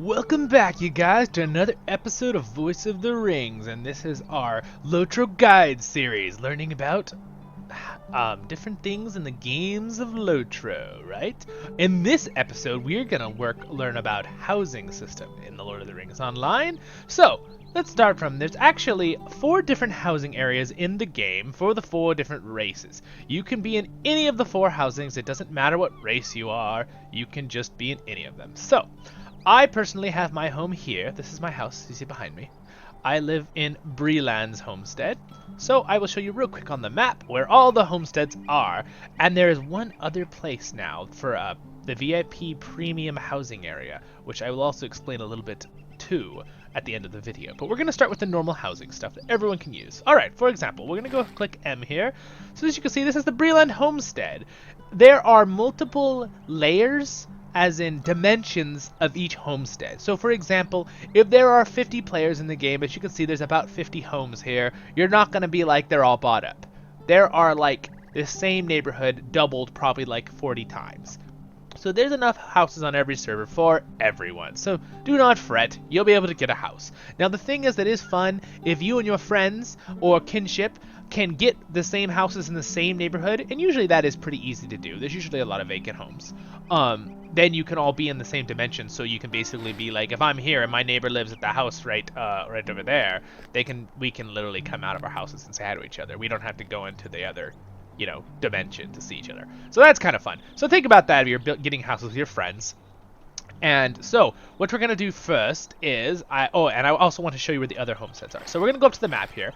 Welcome back, you guys, to another episode of Voice of the Rings, and this is our LOTRO Guide series, learning about different things in the games of LOTRO, right? In this episode, we're gonna learn about housing system in the Lord of the Rings Online. So, let's start from, there's actually 4 different housing areas in the game for the 4 different races. You can be in any of the 4 housings, it doesn't matter what race you are, you can just be in any of them. So, I personally have my home here. This is my house, you see behind me. I live in Breland's homestead. So I will show you real quick on the map where all the homesteads are. And there is one other place now for the VIP premium housing area, which I will also explain a little bit too at the end of the video. But we're going to start with the normal housing stuff that everyone can use. Alright, for example, we're going to go click M here. So as you can see, this is the Breland homestead. There are multiple layers, as in dimensions of each homestead. So for example, if there are 50 players in the game, as you can see there's about 50 homes here, you're not going to be like they're all bought up. There are like the same neighborhood doubled probably like 40 times. So there's enough houses on every server for everyone. So do not fret, you'll be able to get a house. Now the thing is that is fun if you and your friends or kinship can get the same houses in the same neighborhood, and usually that is pretty easy to do. There's usually a lot of vacant homes. Then you can all be in the same dimension, so you can basically be like, if I'm here and my neighbor lives at the house right over there, we can literally come out of our houses and say hi to each other. We don't have to go into the other, dimension to see each other. So that's kind of fun. So think about that if you're getting houses with your friends. And so what we're gonna do first is and I also want to show you where the other homesteads are. So we're gonna go up to the map here.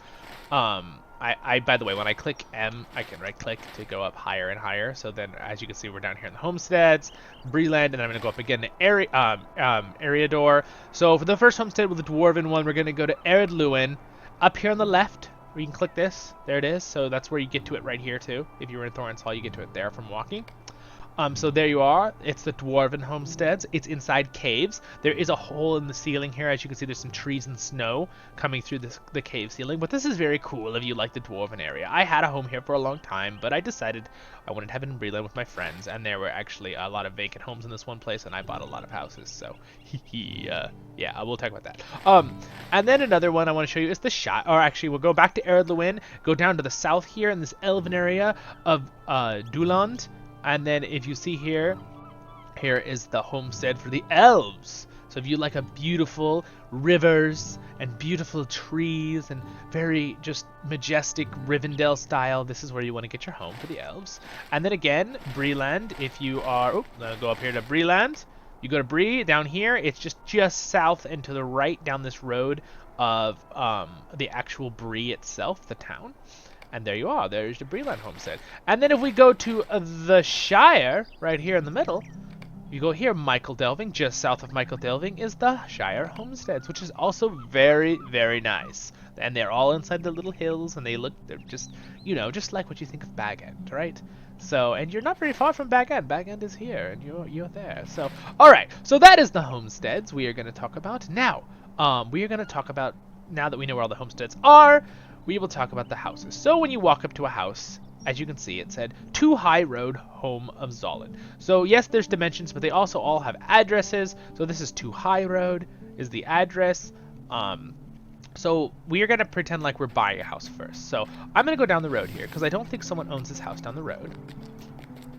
By the way, when I click M, I can right-click to go up higher and higher. So then, as you can see, we're down here in the homesteads, Breland, and then I'm going to go up again to Eriador. So for the first homestead with the dwarven one, we're going to go to Eredluin. Up here on the left, where you can click this, there it is. So that's where you get to it right here too. If you were in Thorin's Hall, you get to it there from walking. So there you are. It's the dwarven homesteads. It's inside caves. There is a hole in the ceiling here. As you can see, there's some trees and snow coming through the cave ceiling. But this is very cool if you like the dwarven area. I had a home here for a long time, but I decided I wanted to have it in Breland with my friends. And there were actually a lot of vacant homes in this one place, and I bought a lot of houses. So, yeah, I will talk about that. And then another one I want to show you is the Shire. Or actually, we'll go back to Eredluin, go down to the south here in this elven area of Duland. And then if you see here is the homestead for the elves. So if you like a beautiful rivers and beautiful trees and very just majestic Rivendell style, this is where you want to get your home for the elves. And then again, Breland, if you are, go up here to Breland. You go to Bree, down here, it's just south and to the right down this road of the actual Bree itself, the town. And there you are. There's the Breland homestead. And then if we go to the Shire, right here in the middle, you go here, Michael Delving, just south of Michael Delving is the Shire homesteads, which is also very, very nice. And they're all inside the little hills, and they're just, just like what you think of Bag End, right? So, and you're not very far from Bag End. Bag End is here, and you're there. So, all right. So that is the homesteads we are going to talk about. Now, we are going to talk about, now that we know where all the homesteads are, we will talk about the houses. So when you walk up to a house, as you can see, it said, To High Road, Home of Zollin. So yes, there's dimensions, but they also all have addresses. So this is To High Road, is the address. So we are going to pretend like we're buying a house first. So I'm going to go down the road here, because I don't think someone owns this house down the road.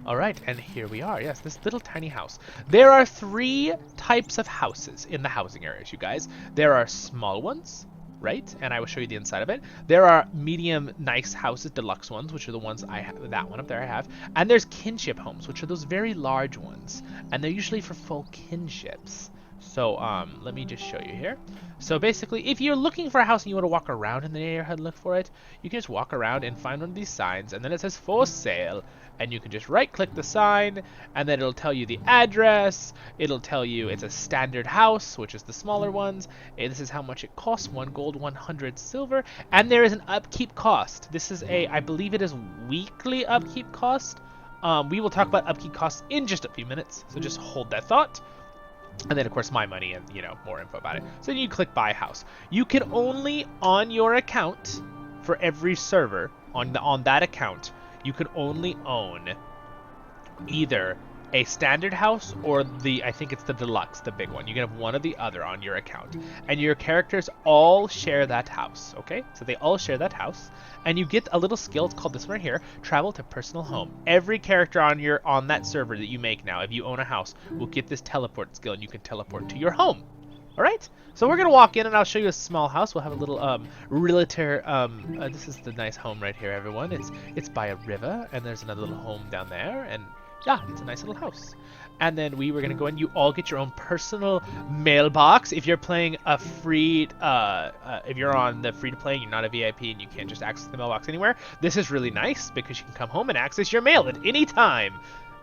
Alright, and here we are. Yes, this little tiny house. There are 3 types of houses in the housing areas, you guys. There are small ones, right? And I will show you the inside of it. There are medium nice houses, deluxe ones, which are the ones I have. That one up there I have. And there's kinship homes, which are those very large ones. And they're usually for full kinships. So let me just show you here. So basically, if you're looking for a house and you want to walk around in the neighborhood and look for it, you can just walk around and find one of these signs, and then it says for sale, and you can just right click the sign, and then it'll tell you the address. It'll tell you it's a standard house, which is the smaller ones, and this is how much it costs: 1 gold, 100 silver, and there is an upkeep cost. This is I believe it is weekly upkeep cost. We will talk about upkeep costs in just a few minutes, so just hold that thought. And then, of course, my money and, more info about it. So then you click Buy House. You can only, on your account, for every server, on that account, you can only own either a standard house or I think it's the deluxe, the big one. You can have one or the other on your account. And your characters all share that house, okay? So they all share that house. And you get a little skill, it's called this one right here, travel to personal home. Every character on that server that you make now, if you own a house, will get this teleport skill and you can teleport to your home. Alright? So we're gonna walk in and I'll show you a small house. We'll have a little realtor. This is the nice home right here, everyone. It's by a river, and there's another little home down there, and yeah, it's a nice little house. And then we were gonna go in. You all get your own personal mailbox. If you're playing a free, if you're on the free to play, you're not a VIP, and you can't just access the mailbox anywhere. This is really nice because you can come home and access your mail at any time.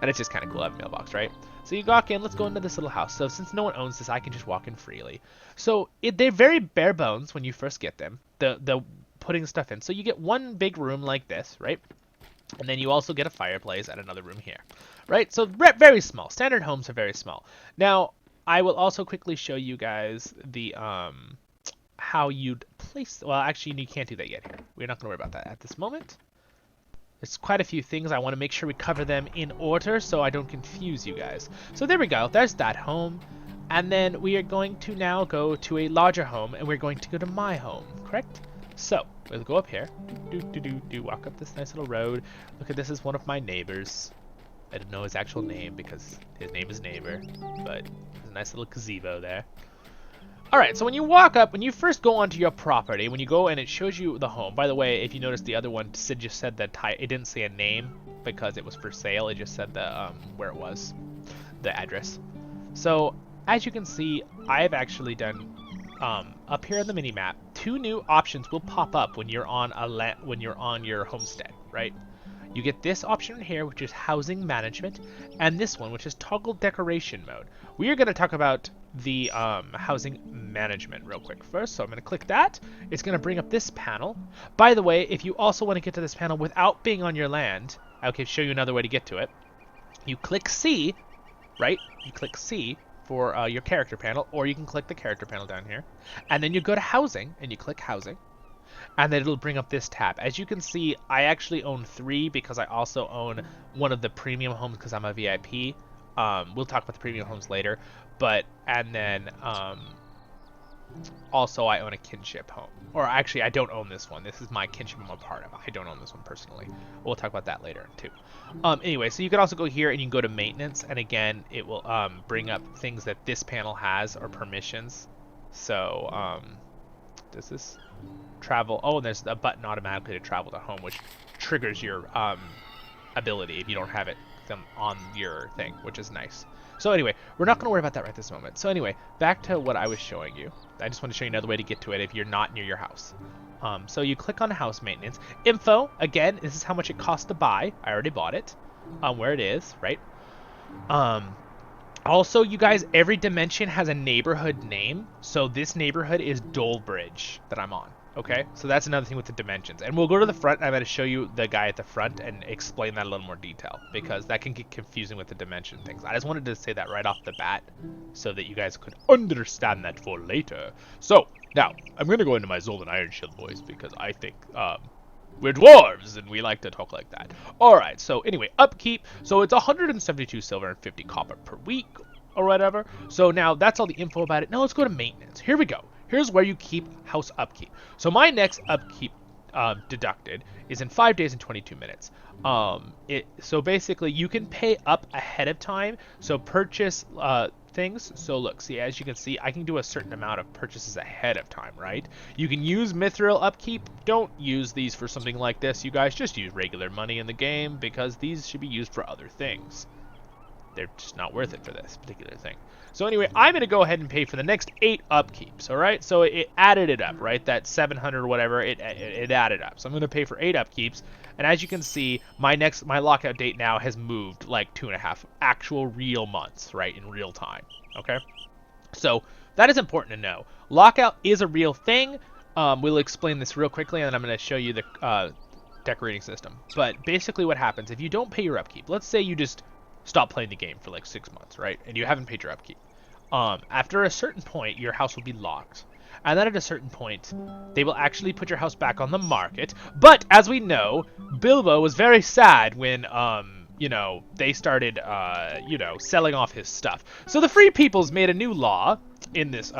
And it's just kind of cool to have a mailbox, right? So you walk in, let's go into this little house. So since no one owns this, I can just walk in freely. So they're very bare bones when you first get them, the putting stuff in. So you get one big room like this, right? And then you also get a fireplace and another room here, right? So very small. Standard homes are very small. Now, I will also quickly show you guys the how you'd place. Well, actually, you can't do that yet here. We're not going to worry about that at this moment. There's quite a few things. I want to make sure we cover them in order so I don't confuse you guys. So there we go. There's that home. And then we are going to now go to a larger home, and we're going to go to my home, correct? So we'll go up here. Walk up this nice little road. Look at this is one of my neighbors. I don't know his actual name because his name is Neighbor, but there's a nice little gazebo there. Alright, so when you walk up, when you first go onto your property, when you go and it shows you the home. By the way, if you notice, the other one just said that it didn't say a name because it was for sale. It just said the where it was, the address. So as you can see, I've actually done up here on the mini map, 2 new options will pop up when you're on your homestead, right? You get this option here, which is housing management, and this one, which is toggle decoration mode. We are going to talk about the housing management real quick first. So I'm going to click that. It's going to bring up this panel. By the way, if you also want to get to this panel without being on your land, I'll show you another way to get to it. You click C, right? You click C for your character panel, or you can click the character panel down here. And then you go to housing, and you click housing. And then it'll bring up this tab. As you can see, I actually own 3 because I also own one of the premium homes because I'm a VIP. We'll talk about the premium homes later. And then also I own a kinship home. Or actually, I don't own this one. This is my kinship I'm a part of. I don't own this one personally. We'll talk about that later too. Anyway, so you can also go here and you can go to maintenance. And again, it will bring up things that this panel has or permissions. So does this travel? Oh, and there's a button automatically to travel to home, which triggers your ability if you don't have it on your thing, which is nice. So anyway, we're not going to worry about that right this moment. So anyway, back to what I was showing you. I just want to show you another way to get to it if you're not near your house. So you click on house maintenance. Info, again, this is how much it costs to buy. I already bought it. Where it is, right? Also, you guys, every dimension has a neighborhood name. So this neighborhood is Dolebridge that I'm on. Okay, so that's another thing with the dimensions. And we'll go to the front, and I'm going to show you the guy at the front and explain that in a little more detail, because that can get confusing with the dimension things. I just wanted to say that right off the bat so that you guys could understand that for later. So, now, I'm going to go into my Zolan Iron Shield voice, because I think we're dwarves, and we like to talk like that. Alright, so anyway, upkeep. So it's 172 silver and 50 copper per week, or whatever. So now, that's all the info about it. Now let's go to maintenance. Here we go. Here's where you keep house upkeep. So my next upkeep deducted is in 5 days and 22 minutes. So basically, you can pay up ahead of time. So purchase things. So look, see, as you can see, I can do a certain amount of purchases ahead of time, right? You can use mithril upkeep. Don't use these for something like this, you guys. Just use regular money in the game because these should be used for other things. They're just not worth it for this particular thing. So anyway, I'm going to go ahead and pay for the next 8 upkeeps, all right? So it added it up, right? That 700 or whatever, it added up. So I'm going to pay for 8 upkeeps. And as you can see, my lockout date now has moved like 2.5 actual real months, right, in real time, okay? So that is important to know. Lockout is a real thing. We'll explain this real quickly, and then I'm going to show you the decorating system. But basically what happens, if you don't pay your upkeep, let's say you just stop playing the game for like 6 months, right? And you haven't paid your upkeep. After a certain point, your house will be locked. And then at a certain point, they will actually put your house back on the market. But as we know, Bilbo was very sad when you know, they started, you know, selling off his stuff. So the Free Peoples made a new law in this,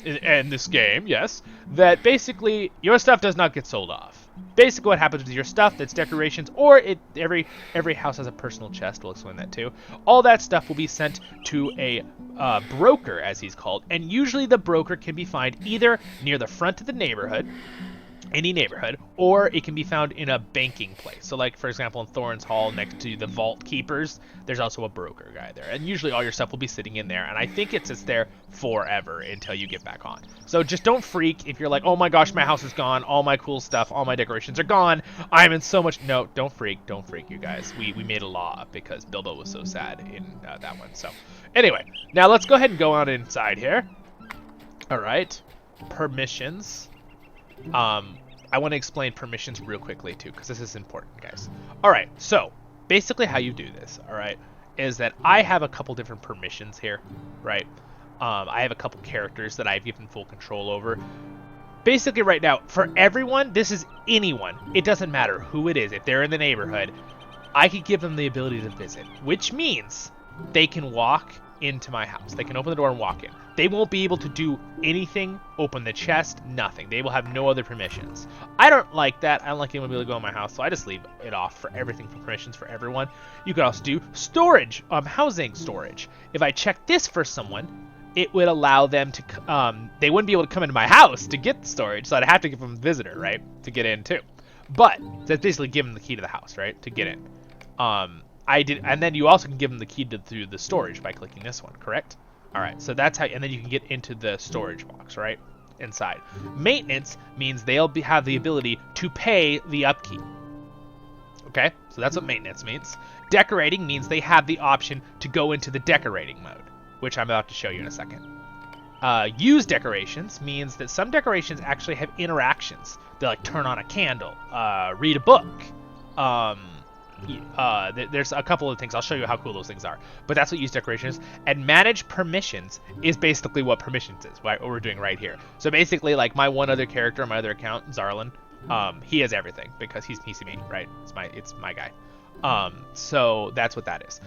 in this game, yes, that basically your stuff does not get sold off. Basically, what happens with your stuff that's decorations, or every house has a personal chest. We'll explain that too. All that stuff will be sent to a broker, as he's called, and usually the broker can be found either near the front of the neighborhood, any neighborhood, or it can be found in a banking place. So like, for example, in Thorns Hall next to the vault keepers, there's also a broker guy there, and usually all your stuff will be sitting in there, and I think it sits there forever until you get back on. So just don't freak if you're like, oh my gosh, my house is gone, all my cool stuff, all my decorations are gone, I'm in so much. No, don't freak, you guys. We made a law because Bilbo was so sad in that one. So anyway, now let's go ahead and go on inside here. All right, permissions. I want to explain permissions real quickly too, because this is important, guys. All right, so basically how you do this, all right, is that I have a couple different permissions here, right? I have a couple characters that I've given full control over. Basically right now, for everyone, this is anyone. It doesn't matter who it is. If they're in the neighborhood, I could give them the ability to visit, which means they can walk into my house. They can open the door and walk in. They won't be able to do anything, open the chest, nothing. They will have no other permissions. I don't like that. I don't like anyone to be able to go in my house, so I just leave it off for everything for permissions for everyone. You could also do storage, housing storage. If I check this for someone, it would allow them to, they wouldn't be able to come into my house to get the storage, so I'd have to give them a visitor, right, to get in too. But that's basically give them the key to the house, right, to get in. I did, and then you also can give them the key to the storage by clicking this one, correct? All right, so that's how, and then you can get into the storage box, right, inside. Maintenance means they'll have the ability to pay the upkeep. Okay, so that's what maintenance means. Decorating means they have the option to go into the decorating mode, which I'm about to show you in a second. Use decorations means that some decorations actually have interactions. They like turn on a candle, read a book. There's a couple of things. I'll show you how cool those things are. But that's what use decoration is. And manage permissions is basically what permissions is, right? What we're doing right here. So basically, like my one other character, my other account, Zarlin, he has everything because he's me, right? It's my guy. So that's what that is.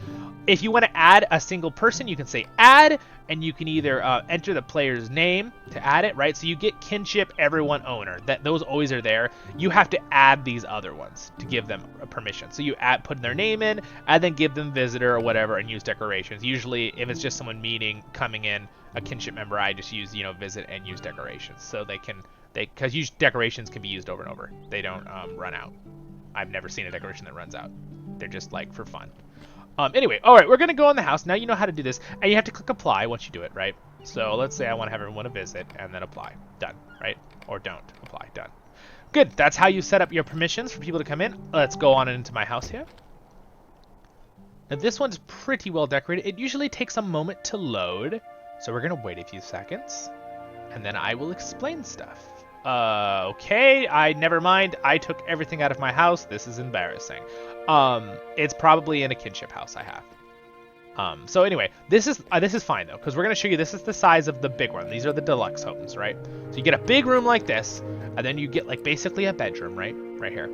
If you want to add a single person, you can say add, and you can either enter the player's name to add it, right? So you get kinship, everyone, owner. Those always are there. You have to add these other ones to give them a permission. So you put their name in, and then give them visitor or whatever, and use decorations. Usually, if it's just someone coming in, a kinship member, I just use visit and use decorations. So because decorations can be used over and over. They don't run out. I've never seen a decoration that runs out. They're just like for fun. Anyway, all right, we're gonna go in the house. Now you know how to do this, and you have to click apply once you do it, right? So let's say I want to have everyone visit, and then apply. Done, right? Or don't apply. Done. Good. That's how you set up your permissions for people to come in. Let's go on into my house here. Now this one's pretty well decorated. It usually takes a moment to load, so we're gonna wait a few seconds, and then I will explain stuff. Okay, never mind. I took everything out of my house. This is embarrassing. It's probably in a kinship house I have. So anyway, this is fine though, because we're gonna show you this is the size of the big one. These are the deluxe homes, right? So you get a big room like this, and then you get like basically a bedroom, right here,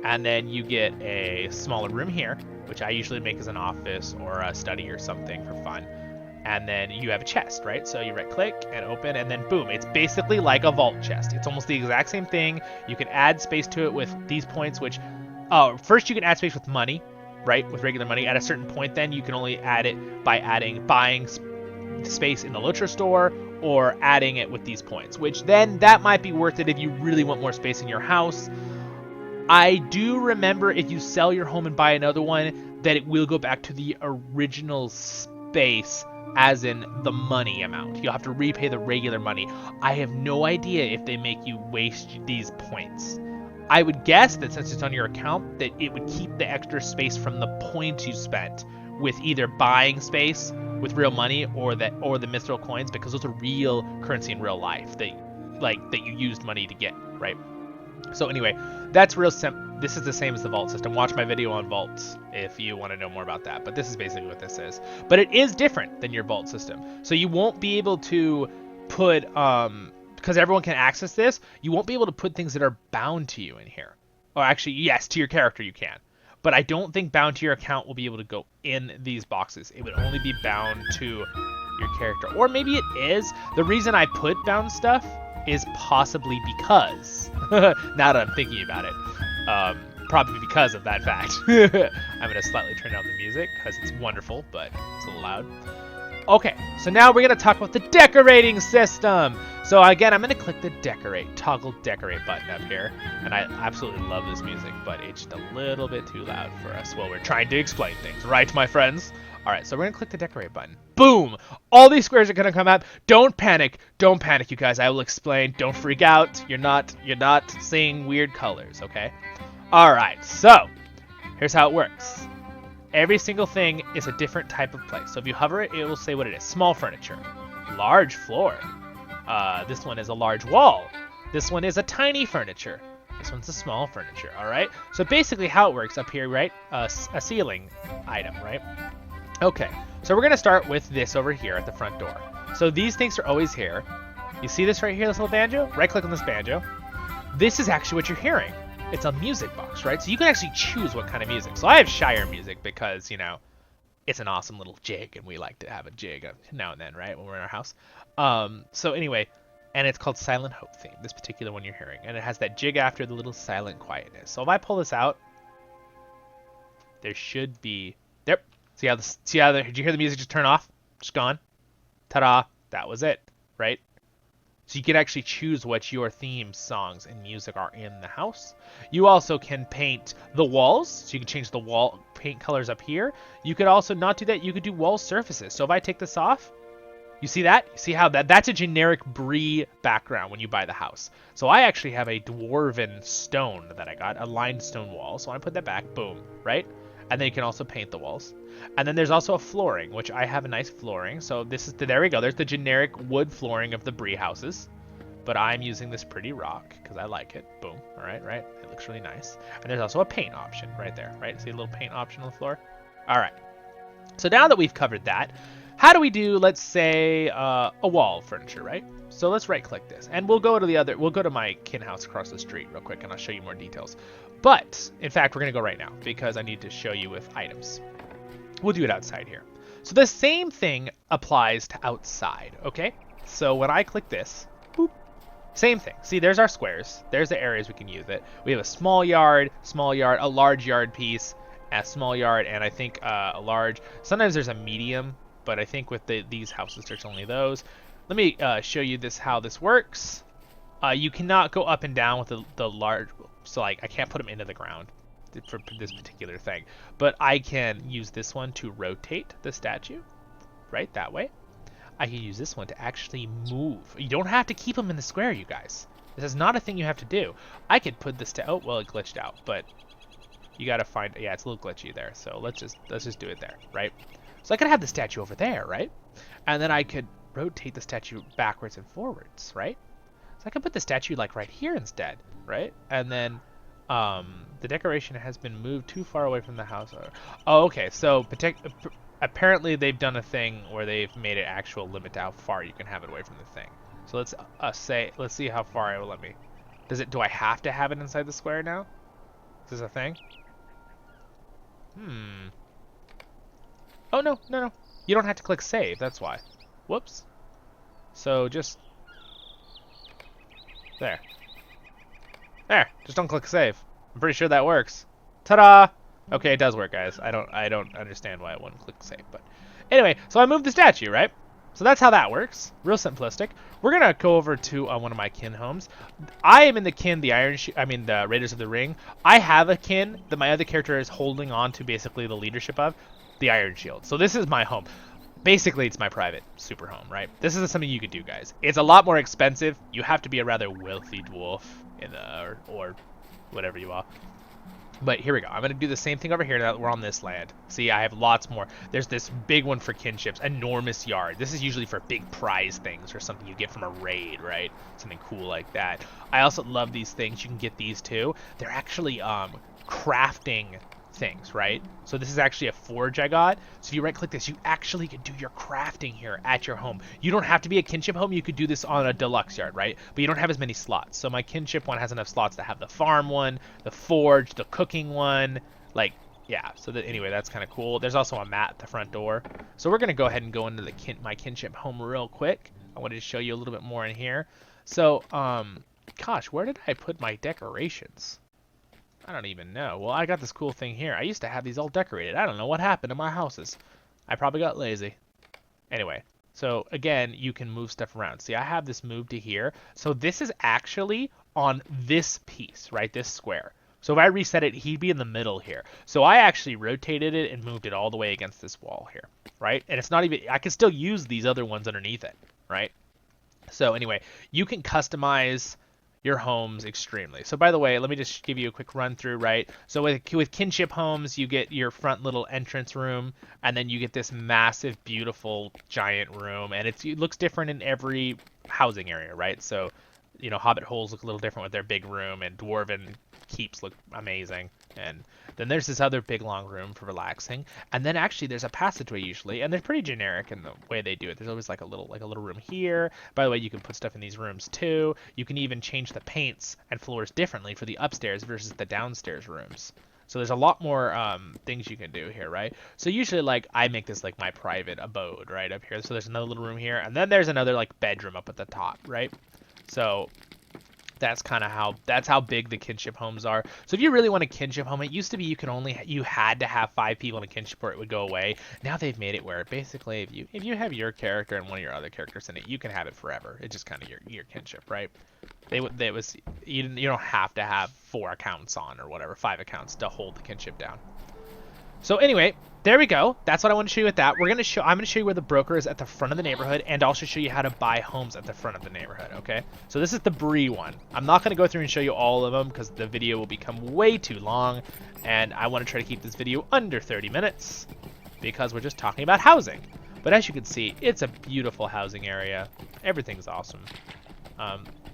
and then you get a smaller room here, which I usually make as an office or a study or something for fun. And then you have a chest, right? So you right click and open, and then boom, it's basically like a vault chest. It's almost the exact same thing. You can add space to it with these points, which first you can add space with money, right? With regular money. At a certain point, then you can only add it by buying space in the LOTRO store or adding it with these points, which then that might be worth it if you really want more space in your house. I do remember if you sell your home and buy another one, that it will go back to the original space, as in the money amount. You'll have to repay the regular money. I have no idea if they make you waste these points. I would guess that since it's on your account, that it would keep the extra space from the points you spent with either buying space with real money or the mithril coins, because those are real currency in real life that you used money to get, right? So anyway, that's real simple. This is the same as the vault system. Watch my video on vaults if you want to know more about that. But this is basically what this is. But it is different than your vault system. So you won't be able to put, because everyone can access this, you won't be able to put things that are bound to you in here. Or actually, yes, to your character you can. but I don't think bound to your account will be able to go in these boxes. It would only be bound to your character. Or maybe it is. The reason I put bound stuff is possibly because, now that I'm thinking about it, probably because of that fact. I'm going to slightly turn down the music because it's wonderful, but it's a little loud. Okay, so now we're going to talk about the decorating system. So again, I'm going to click the toggle decorate button up here. And I absolutely love this music, but it's just a little bit too loud for us while we're trying to explain things. Right, my friends? All right, so we're going to click the decorate button. Boom! All these squares are going to come out. Don't panic. Don't panic, you guys. I will explain. Don't freak out. You're not seeing weird colors, okay? All right, so here's how it works. Every single thing is a different type of place. So if you hover it, it will say what it is. Small furniture. Large floor. This one is a large wall. This one is a tiny furniture. This one's a small furniture, all right? So basically how it works up here, right? A ceiling item, right? Okay, so we're going to start with this over here at the front door. So these things are always here. You see this right here, this little banjo? Right-click on this banjo. This is actually what you're hearing. It's a music box, right? So you can actually choose what kind of music. So I have Shire music because, you know, it's an awesome little jig, and we like to have a jig now and then, right, when we're in our house. So anyway, and it's called Silent Hope theme, this particular one you're hearing. And it has that jig after the little silent quietness. So if I pull this out, there should be... Yep. Did you hear the music just turn off? Just gone. Ta-da. That was it, right? So you can actually choose what your theme songs and music are in the house. You also can paint the walls. So you can change the wall paint colors up here. You could also not do that. You could do wall surfaces. So if I take this off, you see that? You see how that's a generic Brie background when you buy the house. So I actually have a dwarven stone that I got, a limestone wall. So I put that back, boom, right? And then you can also paint the walls. And then there's also a flooring, which I have a nice flooring. So there we go. There's the generic wood flooring of the Brie houses. But I'm using this pretty rock because I like it. Boom. All right, right? It looks really nice. And there's also a paint option right there, right? See a little paint option on the floor? All right. So now that we've covered that, how do we do, let's say, a wall furniture, right? So let's right-click this. And we'll go to my kin house across the street real quick, and I'll show you more details. But, in fact, we're going to go right now because I need to show you with items. We'll do it outside here. So the same thing applies to outside, okay? So when I click this, boop, same thing. See, there's our squares. There's the areas we can use it. We have a small yard, a large yard piece, a small yard, and I think a large. Sometimes there's a medium, but I think with these houses, there's only those. Let me show you how this works. You cannot go up and down with the large, so like I can't put them into the ground for this particular thing, but I can use this one to rotate the statue, right, that way. I can use this one to actually move. You don't have to keep them in the square, you guys. This is not a thing you have to do. I could put this to, oh, well, it glitched out, but you gotta find, yeah, it's a little glitchy there, so let's just do it there, right? So I could have the statue over there, right? And then I could rotate the statue backwards and forwards, right? So I could put the statue like right here instead, right? And then the decoration has been moved too far away from the house. Oh, okay. So apparently they've done a thing where they've made an actual limit to how far you can have it away from the thing. So let's see how far it will let me. Do I have to have it inside the square now? Is this a thing? Oh, no. You don't have to click save. That's why. Whoops. So just there. Just don't click save. I'm pretty sure that works. Ta-da! Okay, it does work, guys. I don't understand why it wouldn't click save, but anyway, so I moved the statue, right? So that's how that works. Real simplistic. We're gonna go over to one of my kin homes. I am in the kin, the Raiders of the Ring. I have a kin that my other character is holding on to basically the leadership of, the Iron Shield. So this is my home. Basically, it's my private super home, right? This is something you could do, guys. It's a lot more expensive. You have to be a rather wealthy dwarf or whatever you are. But here we go. I'm going to do the same thing over here now that we're on this land. See, I have lots more. There's this big one for kinships. Enormous yard. This is usually for big prize things or something you get from a raid, right? Something cool like that. I also love these things. You can get these too. They're actually crafting things, right? So this is actually a forge I got. So if you right click this, you actually could do your crafting here at your home. You don't have to be a kinship home. You could do this on a deluxe yard, right? But you don't have as many slots. So my kinship one has enough slots to have the farm one, the forge, the cooking one, like Yeah, so that anyway, that's kind of cool. There's also a mat at the front door. So we're gonna go ahead and go into the my kinship home real quick. I wanted to show you a little bit more in here. So, gosh, where did I put my decorations? I don't even know. Well, I got this cool thing here. I used to have these all decorated. I don't know what happened to my houses. I probably got lazy. Anyway, so again, you can move stuff around. See, I have this moved to here. So this is actually on this piece, right? This square. So if I reset it, he'd be in the middle here. So I actually rotated it and moved it all the way against this wall here, right? And it's not even, I can still use these other ones underneath it, right? So anyway, you can customize your homes extremely. So by the way, let me just give you a quick run through, right? So with kinship homes, you get your front little entrance room, and then you get this massive, beautiful, giant room, and it looks different in every housing area, right? So, you know, Hobbit holes look a little different with their big room, and Dwarven keeps look amazing. And then there's this other big long room for relaxing, and then actually there's a passageway usually, and they're pretty generic in the way they do it. There's always like a little room here. By the way, you can put stuff in these rooms too. You can even change the paints and floors differently for the upstairs versus the downstairs rooms. So there's a lot more things you can do here, right? So usually, like, I make this like my private abode right up here. So there's another little room here, and then there's another like bedroom up at the top, right? So that's kind of how big the kinship homes are. So if you really want a kinship home, it used to be you had to have 5 people in a kinship or it would go away. Now they've made it where basically if you have your character and one of your other characters in it, you can have it forever. It's just kind of your kinship, right? You don't have to have 4 accounts on or whatever, 5 accounts to hold the kinship down. So anyway, there we go. That's what I want to show you with that. I'm going to show you where the broker is at the front of the neighborhood, and also show you how to buy homes at the front of the neighborhood, okay? So this is the Bree one. I'm not going to go through and show you all of them because the video will become way too long, and I want to try to keep this video under 30 minutes because we're just talking about housing. But as you can see, it's a beautiful housing area. Everything's awesome.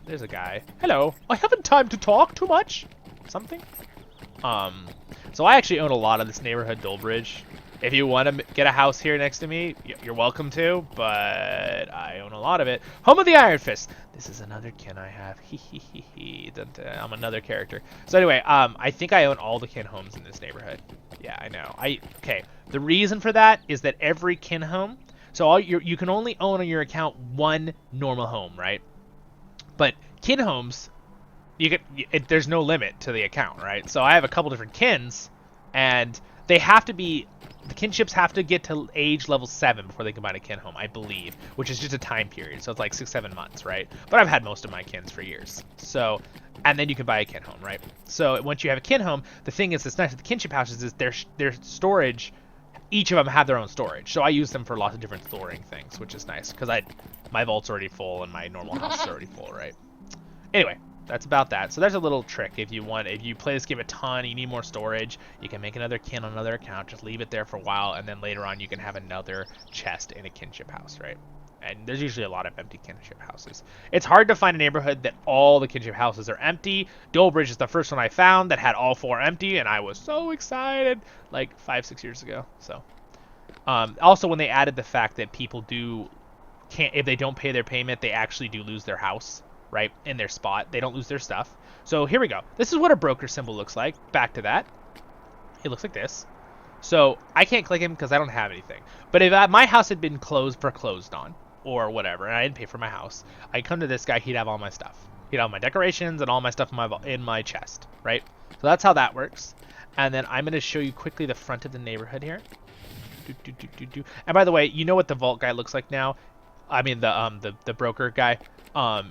There's a guy. Hello. I haven't time to talk too much. Something? So I actually own a lot of this neighborhood, Dolbridge. If you want to get a house here next to me, you're welcome to, but I own a lot of it. Home of the Iron Fist. This is another kin I have. I'm another character. So anyway, I think I own all the kin homes in this neighborhood. Yeah, I know. Okay. The reason for that is that every kin home, so you can only own on your account 1 normal home, right? But kin homes, there's no limit to the account, right? So I have a couple different kins, and they have to be, the kinships have to get to age level 7 before they can buy a kin home, I believe, which is just a time period. So it's like 6-7 months, right? But I've had most of my kins for years. So, and then you can buy a kin home, right? So once you have a kin home, the thing is that's nice with the kinship houses is their storage, each of them have their own storage. So I use them for lots of different storing things, which is nice because my vault's already full and my normal house is already full, right? Anyway, that's about that. So there's a little trick if you play this game a ton, you need more storage, you can make another kin on another account, just leave it there for a while, and then later on you can have another chest in a kinship house, right? And there's usually a lot of empty kinship houses. It's hard to find a neighborhood that all the kinship houses are empty. Dolbridge is the first one I found that had all 4 empty, and I was so excited, like 5-6 years ago. So, also when they added the fact that people if they don't pay their payment, they actually do lose their house, right, in their spot. They don't lose their stuff. So here we go. This is what a broker symbol looks like. Back to that. It looks like this. So I can't click him because I don't have anything. But if my house had been foreclosed on or whatever, and I didn't pay for my house, I'd come to this guy, he'd have all my stuff. He'd have my decorations and all my stuff in my chest, right? So that's how that works. And then I'm going to show you quickly the front of the neighborhood here. And by the way, you know what the vault guy looks like now? I mean the broker guy.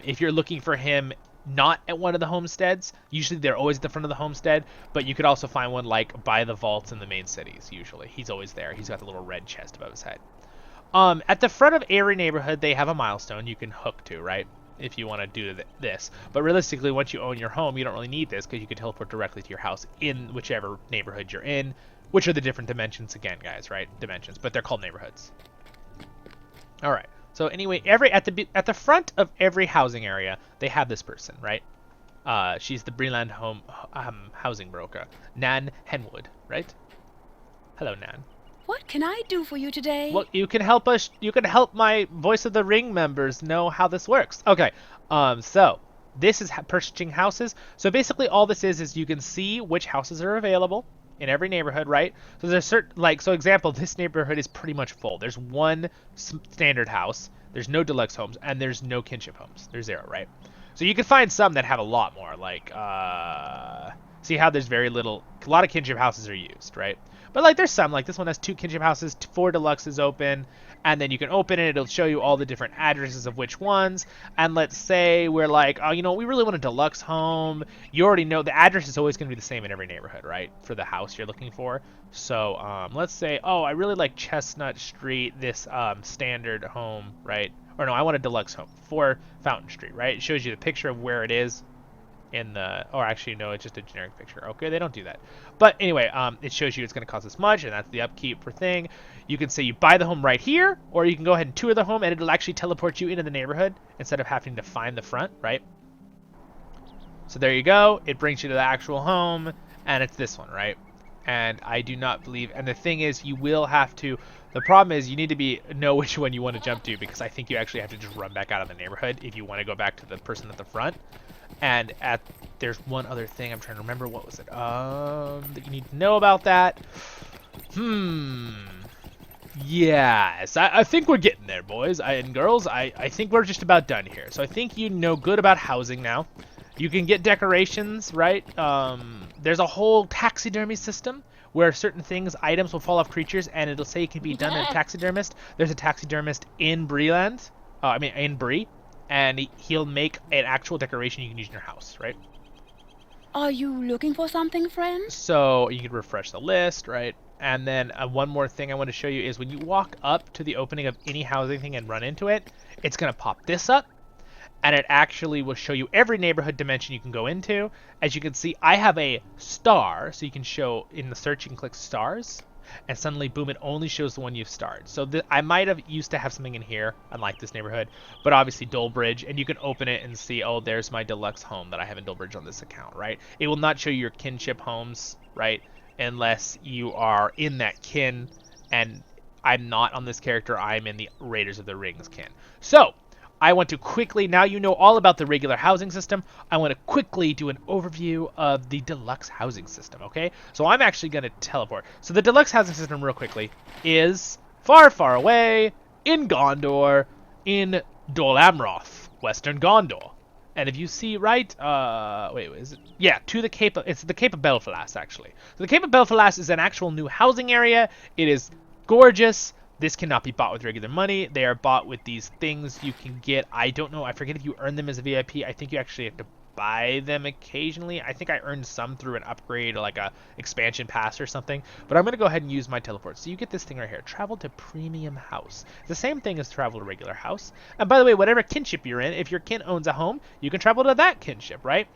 If you're looking for him not at one of the homesteads, usually they're always at the front of the homestead, but you could also find one like by the vaults in the main cities. Usually he's always there. He's got the little red chest above his head. At the front of every neighborhood they have a milestone you can hook to, right, if you want to do this. But realistically, once you own your home, you don't really need this because you can teleport directly to your house in whichever neighborhood you're in, which are the different dimensions again, guys, right? Dimensions, but they're called neighborhoods. All right. So anyway, at the front of every housing area, they have this person, right? She's the Breland housing broker, Nan Henwood, right? Hello, Nan. What can I do for you today? Well, you can help us. You can help my Voice of the Ring members know how this works. Okay. So this is purchasing houses. So basically, all this is you can see which houses are available. in every neighborhood, right? So there's certain, like, so example, this neighborhood is pretty much full. There's one standard house, there's no deluxe homes, and there's no kinship homes. There's 0, right? So you can find some that have a lot more, like, see how there's very little, a lot of kinship houses are used, right? But like there's some, like this one has 2 kinship houses, 4 deluxes open, and then you can open it, it'll show you all the different addresses of which ones. And let's say we're like, oh, you know, we really want a deluxe home. You already know the address is always going to be the same in every neighborhood, right? For the house you're looking for. So let's say, oh, I really like Chestnut Street, this standard home, right? Or no, I want a deluxe home for Fountain Street, right? It shows you the picture of where it is in the, or actually no, it's just a generic picture. Okay, they don't do that. But anyway, it shows you it's going to cost this much, and that's the upkeep per thing. You can say you buy the home right here, or you can go ahead and tour the home, and it'll actually teleport you into the neighborhood instead of having to find the front, right? So there you go. It brings you to the actual home, and it's this one, right? And I do not believe, and the thing is, you will have to, the problem is you need to know which one you want to jump to, because I think you actually have to just run back out of the neighborhood if you want to go back to the person at the front. And there's one other thing I'm trying to remember. What was it? That you need to know about that. Yes, I think we're getting there, boys and girls. I think we're just about done here. So I think you know good about housing now. You can get decorations, right? There's a whole taxidermy system where certain things, items will fall off creatures, and it'll say it can be done in a taxidermist. There's a taxidermist in Breeland. In Bree. And he'll make an actual decoration you can use in your house, right? Are you looking for something, friend? So you can refresh the list, right? And then one more thing I want to show you is when you walk up to the opening of any housing thing and run into it, it's going to pop this up. And it actually will show you every neighborhood dimension you can go into. As you can see, I have a star, so you can show in the search, you can click stars. And suddenly, boom, it only shows the one you've starred. So I might have used to have something in here, unlike this neighborhood, but obviously Dolebridge, and you can open it and see, oh, there's my deluxe home that I have in Dolebridge on this account, right? It will not show you your kinship homes, right, unless you are in that kin, and I'm not on this character, I'm in the Raiders of the Rings kin. So, I want to quickly, now you know all about the regular housing system, I want to quickly do an overview of the deluxe housing system, okay? So I'm actually going to teleport. So the deluxe housing system, real quickly, is far, far away in Gondor, in Dol Amroth, Western Gondor. And if you see right, wait, is it? Yeah, to the Cape of, it's the Cape of Belfalas, actually. So the Cape of Belfalas is an actual new housing area. It is gorgeous. This cannot be bought with regular money. They are bought with these things you can get. I don't know. I forget if you earn them as a VIP. I think you actually have to buy them occasionally. I think I earned some through an upgrade, like a expansion pass or something. But I'm going to go ahead and use my teleport. So you get this thing right here. Travel to Premium House. It's the same thing as travel to regular house. And by the way, whatever kinship you're in, if your kin owns a home, you can travel to that kinship, right?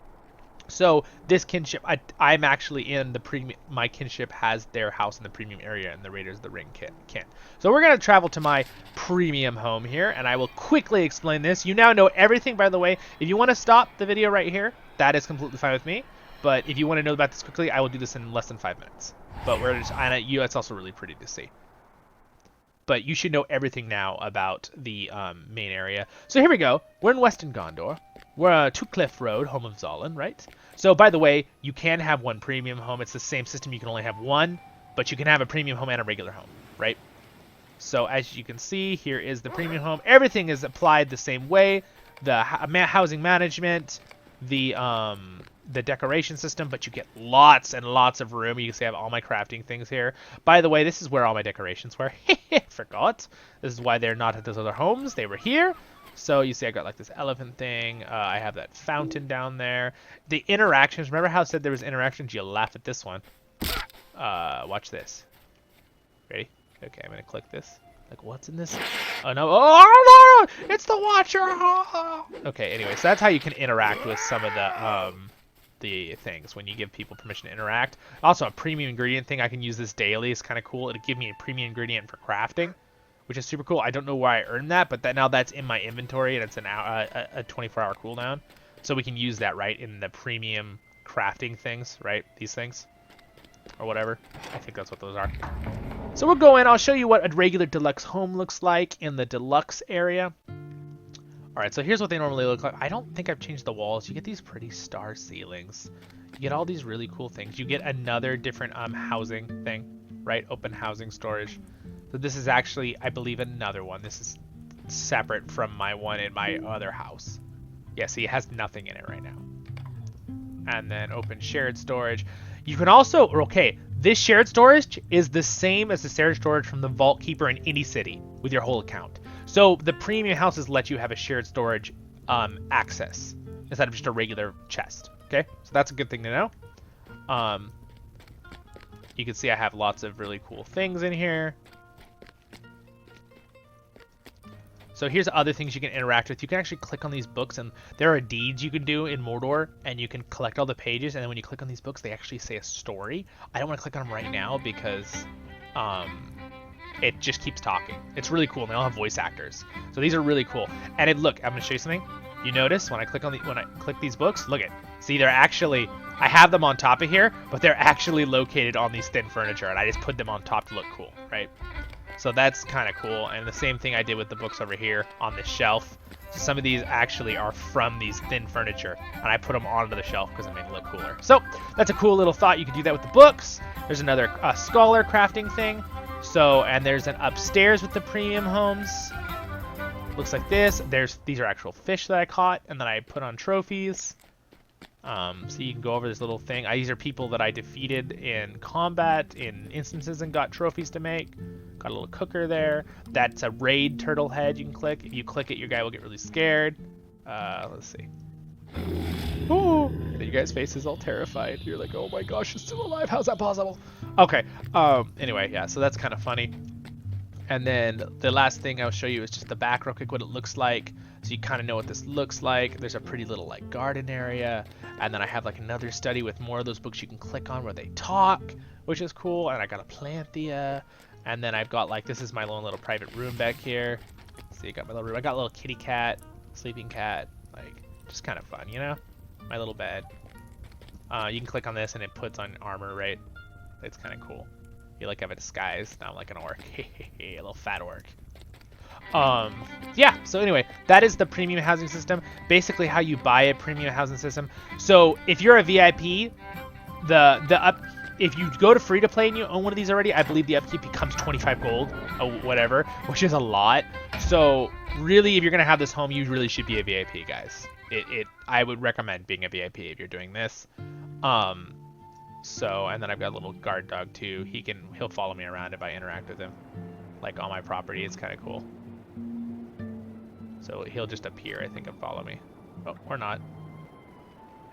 So this kinship, I'm actually in the premium. My kinship has their house in the premium area, and the Raiders of the Ring can't. So we're gonna travel to my premium home here, and I will quickly explain this. You now know everything, by the way. If you want to stop the video right here, that is completely fine with me. But if you want to know about this quickly, I will do this in less than 5 minutes. But it's also really pretty to see. But you should know everything now about the main area. So here we go. We're in Western Gondor. We're to Cliff Road, home of Zolin, right? So by the way, you can have one premium home. It's the same system. You can only have one, but you can have a premium home and a regular home, right? So as you can see, here is the premium home. Everything is applied the same way. The housing management, the decoration system, but you get lots and lots of room. You can see I have all my crafting things here. By the way, this is where all my decorations were. Forgot. This is why they're not at those other homes. They were here. So you see I got like this elephant thing. I have that fountain down there. The interactions. Remember how I said there was interactions? You'll laugh at this one. Watch this. Ready? Okay, I'm going to click this. Like, what's in this? Oh, no. Oh, no! It's the Watcher! Okay, anyway, so that's how you can interact with some of the things when you give people permission to interact. Also, a premium ingredient thing. I can use this daily. It's kind of cool. It'll give me a premium ingredient for crafting, which is super cool. I don't know why I earned that, but now that's in my inventory, and it's a 24-hour cooldown. So we can use that, right, in the premium crafting things, right? These things. Or whatever. I think that's what those are. So we'll go in. I'll show you what a regular deluxe home looks like in the deluxe area. Alright, so here's what they normally look like. I don't think I've changed the walls. You get these pretty star ceilings. You get all these really cool things. You get another different housing thing, right? Open housing storage. So this is actually, I believe, another one. This is separate from my one in my other house. Yeah, see, it has nothing in it right now. And then open shared storage. You can also, okay, this shared storage is the same as the shared storage from the Vault Keeper in any city with your whole account. So the premium houses let you have a shared storage access instead of just a regular chest. Okay, so that's a good thing to know. You can see I have lots of really cool things in here. So here's other things you can interact with. You can actually click on these books, and there are deeds you can do in Mordor, and you can collect all the pages, and then when you click on these books, they actually say a story. I don't want to click on them right now because it just keeps talking. It's really cool, and they all have voice actors. So these are really cool. And look, I'm going to show you something. You notice when I click these books, look at, see, they're actually, I have them on top of here, but they're actually located on these thin furniture, and I just put them on top to look cool, right? So that's kind of cool, and the same thing I did with the books over here on this shelf. So some of these actually are from these thin furniture, and I put them onto the shelf because it made it look cooler. So that's a cool little thought. You can do that with the books. There's another scholar crafting thing. So, and there's an upstairs with the premium homes. Looks like this. These are actual fish that I caught, and then I put on trophies. So you can go over this little thing. These are people that I defeated in combat, in instances, and got trophies to make. Got a little cooker there. That's a raid turtle head you can click. If you click it, your guy will get really scared. Let's see. Oh, your guy's face is all terrified. You're like, oh my gosh, it's still alive. How's that possible? Okay. Anyway, yeah, so that's kind of funny. And then the last thing I'll show you is just the back real quick, what it looks like. So you kind of know what this looks like. There's a pretty little like garden area. And then I have like another study with more of those books you can click on where they talk, which is cool. And I got a Planthea. And then I've got like, this is my own little private room back here. See, I got my little room. I got a little kitty cat, sleeping cat, like just kind of fun, you know? My little bed. You can click on this and it puts on armor, right? It's kind of cool. You like have a disguise. Now I'm like an orc. A little fat orc. Yeah, so anyway, that is the premium housing system. Basically how you buy a premium housing system. So if you're a VIP, if you go to free to play and you own one of these already, I believe the upkeep becomes 25 gold or whatever, which is a lot. So really, if you're gonna have this home, you really should be a VIP, guys. I would recommend being a VIP if you're doing this. So, and then I've got a little guard dog too. He'll follow me around if I interact with him, like on my property. It's kind of cool. So he'll just appear, I think, and follow me. Oh, or not.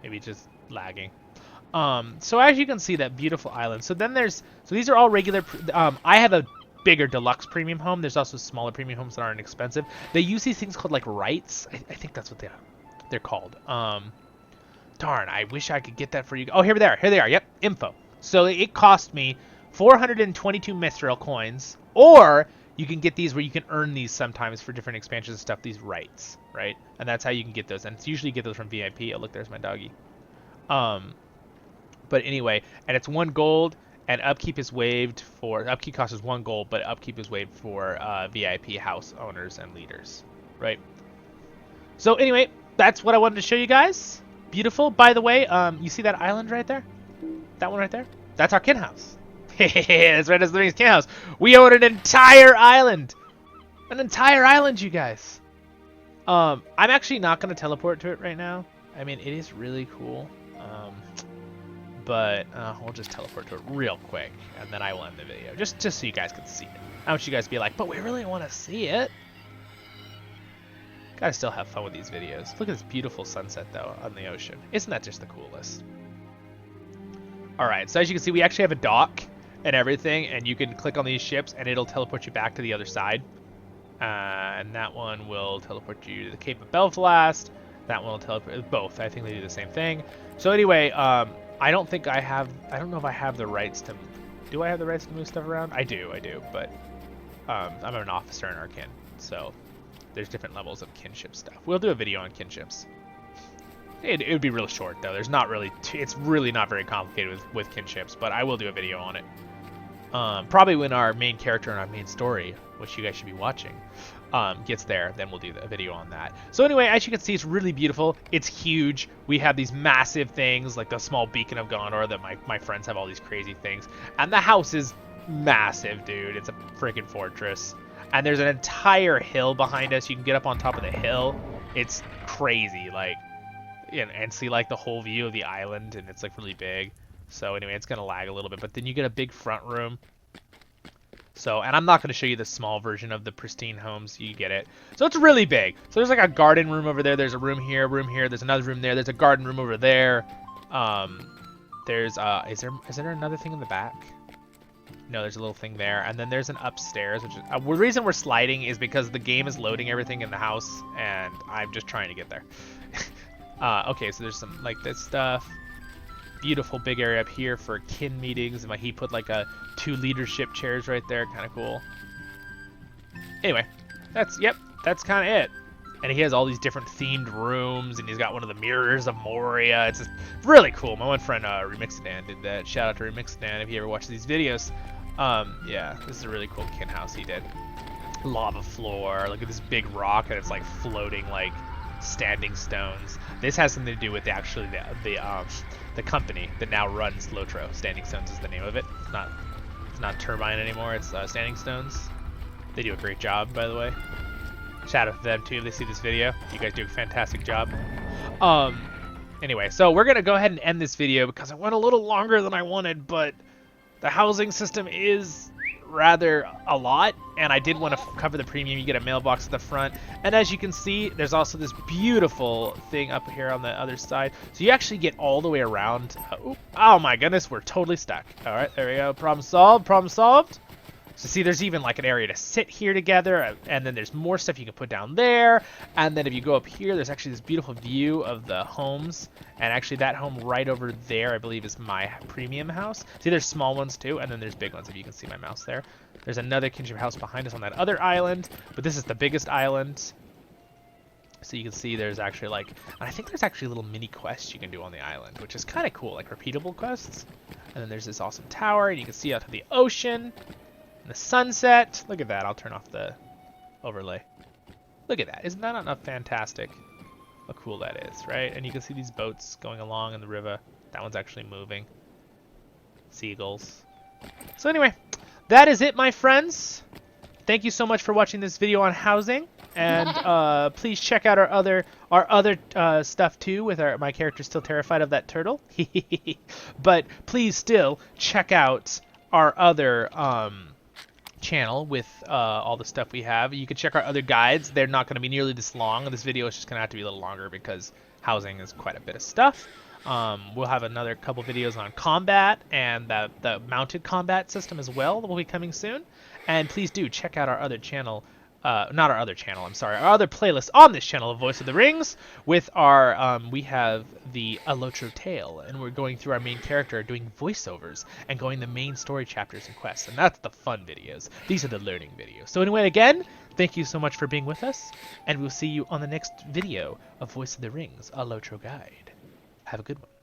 Maybe just lagging. So as you can see, that beautiful island. So then these are all regular. I have a bigger deluxe premium home. There's also smaller premium homes that aren't expensive. They use these things called like rights. I think that's what they're called. Darn, I wish I could get that for you. Oh, here they are. Here they are. Yep, info. So it cost me 422 Mithril coins, or you can get these where you can earn these sometimes for different expansions and stuff, these rights, right? And that's how you can get those. And it's usually you get those from VIP. Oh, look, there's my doggy. But anyway, and it's 1 gold, and upkeep is waived for, upkeep cost is 1 gold, but upkeep is waived for VIP house owners and leaders, right? So anyway, that's what I wanted to show you guys. Beautiful. By the way, you see that island right there? That one right there? That's our kin house. That's right, that's the kin house. We own an entire island. An entire island, you guys. I'm actually not going to teleport to it right now. I mean, it is really cool. But we'll just teleport to it real quick, and then I will end the video, just so you guys can see it. I want you guys to be like, but we really want to see it. Gotta still have fun with these videos. Look at this beautiful sunset, though, on the ocean. Isn't that just the coolest? Alright, so as you can see, we actually have a dock and everything, and you can click on these ships, and it'll teleport you back to the other side. And that one will teleport you to the Cape of Belfast. That one will teleport... both. I think they do the same thing. So anyway, I don't know if I have the rights to... Do I have the rights to move stuff around? I do, but I'm an officer in our kin, so... There's different levels of kinship stuff. We'll do a video on kinships. It would be real short, though. It's really not very complicated with kinships, but I will do a video on it. Probably when our main character and our main story, which you guys should be watching, gets there, then we'll do a video on that. So anyway, as you can see, it's really beautiful. It's huge. We have these massive things like the small beacon of Gondor that my friends have all these crazy things. And the house is massive, dude. It's a freaking fortress. And there's an entire hill behind us. You can get up on top of the hill. It's crazy, like, and see like the whole view of the island, and it's like really big. So anyway, it's gonna lag a little bit, but then you get a big front room. So, and I'm not going to show you the small version of the pristine homes. You get it. So it's really big. So there's like a garden room over there. There's a room here, There's another room there. There's a garden room over there. There's is there another thing in the back? No, there's a little thing there. And then there's an upstairs, which is the reason we're sliding is because the game is loading everything in the house, and I'm just trying to get there. Okay, so there's some like this stuff. Beautiful big area up here for kin meetings, and he put like 2 leadership chairs right there, kind of cool. Anyway, that's kind of it. And he has all these different themed rooms, and he's got one of the mirrors of Moria. It's just really cool. My one friend Remixedan did that. Shout out to Remixedan if you ever watch these videos. Yeah, this is a really cool kin house he did. Lava floor. Look at this big rock, and it's like floating like standing stones. This has something to do with actually the company that now runs LOTRO. Standing Stones is the name of it. It's not Turbine anymore. It's Standing Stones. They do a great job, by the way. Shout out to them too if they see this video. You guys do a fantastic job. Anyway, so we're gonna go ahead and end this video because it went a little longer than I wanted, but the housing system is rather a lot, and I did want to cover the premium. You get a mailbox at the front, and as you can see, there's also this beautiful thing up here on the other side, so you actually get all the way around. Oh my goodness, we're totally stuck. All right, there we go. Problem solved. So see, there's even like an area to sit here together, and then there's more stuff you can put down there. And then if you go up here, there's actually this beautiful view of the homes. And actually that home right over there, I believe, is my premium house. See, there's small ones too, and then there's big ones if you can see my mouse there. There's another kinship house behind us on that other island, but this is the biggest island. So you can see there's actually like, and I think there's actually little mini quests you can do on the island, which is kind of cool, like repeatable quests. And then there's this awesome tower, and you can see out to the ocean. The sunset. Look at that. I'll turn off the overlay. Look at that. Isn't that not fantastic? How cool that is, right? And you can see these boats going along in the river. That one's actually moving. Seagulls. So anyway, that is it, my friends. Thank you so much for watching this video on housing. And please check out our other stuff too. With my character still terrified of that turtle. But please still check out our other channel with all the stuff we have. You can check our other guides. They're not going to be nearly this long. This video is just going to have to be a little longer because housing is quite a bit of stuff. We'll have another couple videos on combat and the mounted combat system as well that will be coming soon. And please do check out our other channel. Not our other channel, I'm sorry. Our other playlist on this channel of Voice of the Rings with our, we have the LOTRO Tale, and we're going through our main character doing voiceovers and going the main story chapters and quests, and that's the fun videos. These are the learning videos. So anyway, again, thank you so much for being with us, and we'll see you on the next video of Voice of the Rings, a LOTRO guide. Have a good one.